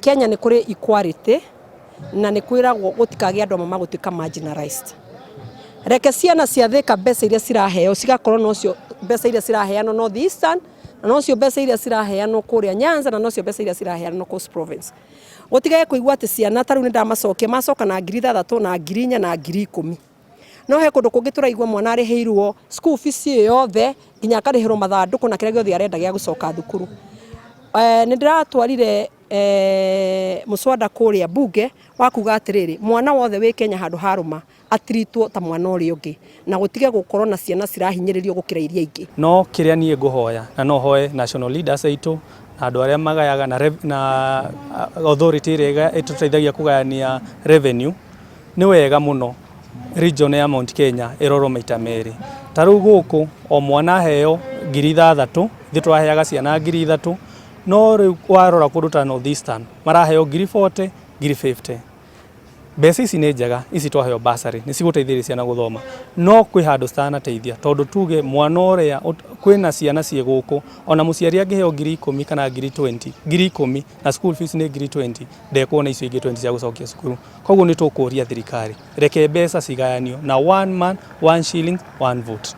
Kenya nĩ kũrĩ equality na nĩ kwĩragwo gũtikagĩa andũ amwe magũtuĩka marginalized. Reke ciana cia Thika mbeca iria ciraheo cigakorwo nocio mbeca iria ciraheanwo North Eastern na nocio mbeca iria ciraheanwo kũrĩa Nyanza na nocio mbeca iria ciraheanwo Coast Province. Gũtigage kũigua atĩ ciana tarĩu nĩ ndamacokia macoka na 3,000 na 4,000 na 10,000. No he kũndũ kũngĩ tũraigua mwana arĩhĩirwo school fees yothe nginya akarĩhĩrwo mathandũkũ na kĩrĩa gĩothe arenda gĩa gũcoka thukuru. Nĩ ndĩratwarire mũswada kũrĩa mbunge wa kuga atĩrĩrĩ mwana wothe wĩ Kenya handũ harũma atiritwo ta mwana ũrĩa ũngĩ na gũtige gũkorwo na ciana cirahinyĩrĩrio gũkĩra iria ingĩ. No kĩrĩa niĩ ngũhoya na no hoye national leaders aitũ na andũ arĩa magayaga na authority ĩrĩa ĩtũteithagia kũgayania revenue nĩ wega mũno region ya Mount Kenya ĩrorwo maita merĩ. Ta rĩu gũkũ o mwana heo 3,000 ithuĩ twaheaga ciana 3,000 no rĩu warora kũndũ ta North Eastern maraheo 40,000 50,000. Mbeca ici nĩ njega, ici twaheo mbacari nĩ cigũteithĩrĩria ciana gũthoma, no kwĩ handũ citanateithia tondũ tuge mwana ũrĩa kwĩna ciana ciĩ gũkũ ona mũciari angĩheo 10,000 kana 10,000 na school fees nĩ 20,000 ndekuona icio ingĩ 20 cia gũcokia cukuru. Koguo nĩ tũkũria thirikari reke mbeca cigayanio na 1 man 1 shilling 1 vote.